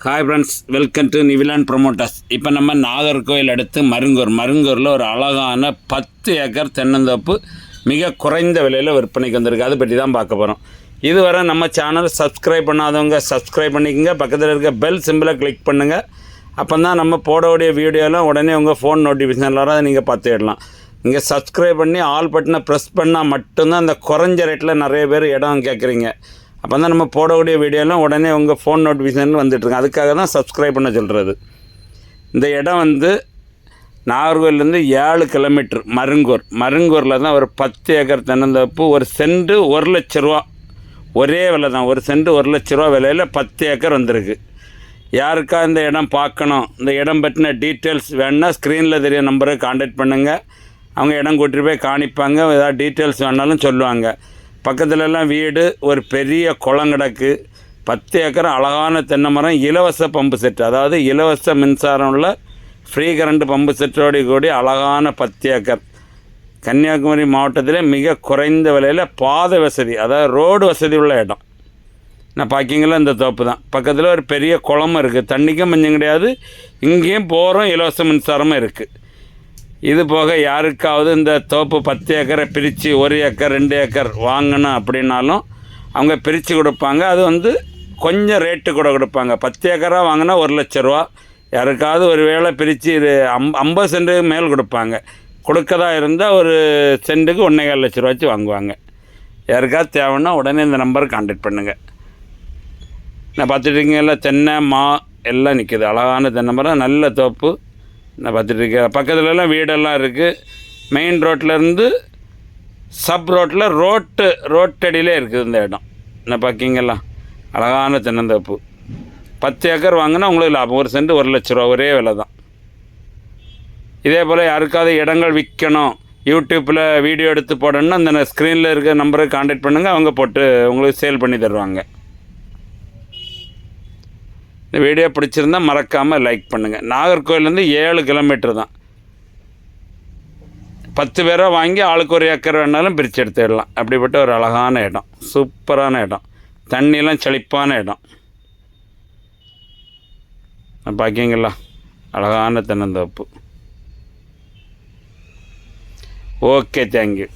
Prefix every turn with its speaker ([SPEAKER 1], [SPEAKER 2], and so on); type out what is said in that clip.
[SPEAKER 1] Hi friends, welcome to Nivilan promoters. இப்போ நம்ம நாகர்கோவில் அடுத்து மருங்கூரில் ஒரு அழகான 10 ஏக்கர் தென்னந்தோப்பு மிக குறைந்த விலையில் விற்பனைக்கு வந்திருக்கு. அதை பற்றி தான் பார்க்க போகிறோம். இதுவரை நம்ம சேனல் சப்ஸ்கிரைப் பண்ணாதவங்க சப்ஸ்கிரைப் பண்ணிக்கோங்க. பக்கத்தில் இருக்க பெல் சிம்பிளை கிளிக் பண்ணுங்கள். அப்போ தான் நம்ம போடக்கூடிய வீடியோலாம் உடனே உங்கள் ஃபோன் நோட்டிஃபிகேஷன் வர அதை நீங்கள் பார்த்துக்கிடலாம். நீங்கள் சப்ஸ்கிரைப் பண்ணி ஆல் பட்டனை ப்ரெஸ் பண்ணால் மட்டும்தான் அந்த குறைஞ்ச ரேட்டில் நிறைய பேர் இடம் கேட்குறீங்க. அப்போ தான் நம்ம போடக்கூடிய வீடியோலாம் உடனே உங்கள் ஃபோன் நோட்டிஃபிகேஷன் வந்துட்டுருங்க. அதுக்காக தான் சப்ஸ்கிரைப் பண்ண சொல்கிறது. இந்த இடம் நாகர்கோவிலேருந்து 7 கிலோமீட்டர் மருங்கூரில் தான் ஒரு 10 ஏக்கர் தென்னந்தோப்பு. ஒரு சென்ட் 1 லட்ச ரூபா, ஒரே விலை தான். ஒரு சென்ட் 1 லட்ச ரூபா விலையில் 10 ஏக்கர் வந்திருக்கு. யாருக்கா இந்த இடம் பார்க்கணும், இந்த இடம் பற்றின டீட்டெயில்ஸ் வேணுன்னா ஸ்க்ரீனில் தெரிய நம்பரை கான்டாக்ட் பண்ணுங்கள். அவங்க இடம் கூட்டிகிட்டு போய் காணிப்பாங்க. ஏதாவது டீட்டெயில்ஸ் வேணாலும் சொல்லுவாங்க. பக்கத்துலலாம் வீடு, ஒரு பெரிய குளம் கிடக்கு. 10 ஏக்கர் அழகான தென்னை மரம், இலவச பம்பு செட்டு, அதாவது இலவச மின்சாரம் உள்ள ஃப்ரீ கரண்ட் பம்பு செட்டோடு கூடி அழகான 10 ஏக்கர். கன்னியாகுமரி மாவட்டத்திலே மிக குறைந்த விலையில் பாதை வசதி, அதாவது ரோடு வசதி உள்ள இடம். நான் பார்க்கிங்களா இந்த தோப்பு தான். பக்கத்தில் ஒரு பெரிய குளமும் இருக்குது. தண்ணிக்கும் பஞ்சம் கிடையாது. இங்கேயும் போகிறோம், இலவச மின்சாரமும் இருக்குது. இது போக யாருக்காவது இந்த தோப்பு 10 ஏக்கரை பிரித்து 1 ஏக்கர் 2 ஏக்கர் வாங்கணும் அப்படின்னாலும் அவங்க பிரித்து கொடுப்பாங்க. அது கொஞ்சம் ரேட்டு கூட கொடுப்பாங்க. 10 ஏக்கராக வாங்கினா 1 லட்ச ரூபா. யாருக்காவது ஒரு வேளை பிரித்து 50 சென்ட்டுக்கு மேல் கொடுப்பாங்க. கொடுக்கதா இருந்தால் ஒரு சென்ட்டுக்கு 1,4 லட்ச ரூபாய்ச்சி வாங்குவாங்க. யாருக்காவது தேவைன்னா உடனே இந்த நம்பருக்கு கான்டாக்ட் பண்ணுங்கள். நான் பார்த்துட்டிங்கல்ல, தென்னை மா எல்லாம் நிற்கிது. அழகான தென்னை மரம், நல்ல தோப்பு. நான் பார்த்துட்ருக்கேன். பக்கத்துலலாம் வீடெல்லாம் இருக்குது. மெயின் ரோட்லேருந்து சப் ரோட்டில் ரோட்டடியிலே இருக்குது இந்த இடம். நான் பார்க்கிங்களா, அழகான தென்னந்தோப்பு. 10 ஏக்கர் வாங்கினா உங்களுக்கு லாபம். ஒரு சென்ட் 1 லட்ச ரூபா, ஒரே விலை தான். இதே போல் யாருக்காவது இடங்கள் விற்கணும், யூடியூப்பில் வீடியோ எடுத்து போடணுன்னா அந்த ஸ்க்ரீனில் இருக்க நம்பருக்கு கான்டாக்ட் பண்ணுங்கள். அவங்க போட்டு உங்களுக்கு சேல் பண்ணி தருவாங்க. இந்த வீடியோ பிடிச்சிருந்தால் மறக்காமல் லைக் பண்ணுங்கள். நாகர்கோவிலேருந்து 7 கிலோமீட்டர் தான். 10 பேரை வாங்கி ஆளுக்கு 1 ஏக்கர் வேணாலும் பிரித்து எடுத்துடலாம். அப்படிப்பட்ட ஒரு அழகான இடம், சூப்பரான இடம், தண்ணியெலாம் செழிப்பான இடம். பார்க்கிங்களா, அழகான தென்னந்தோப்பு. Okay, thank you.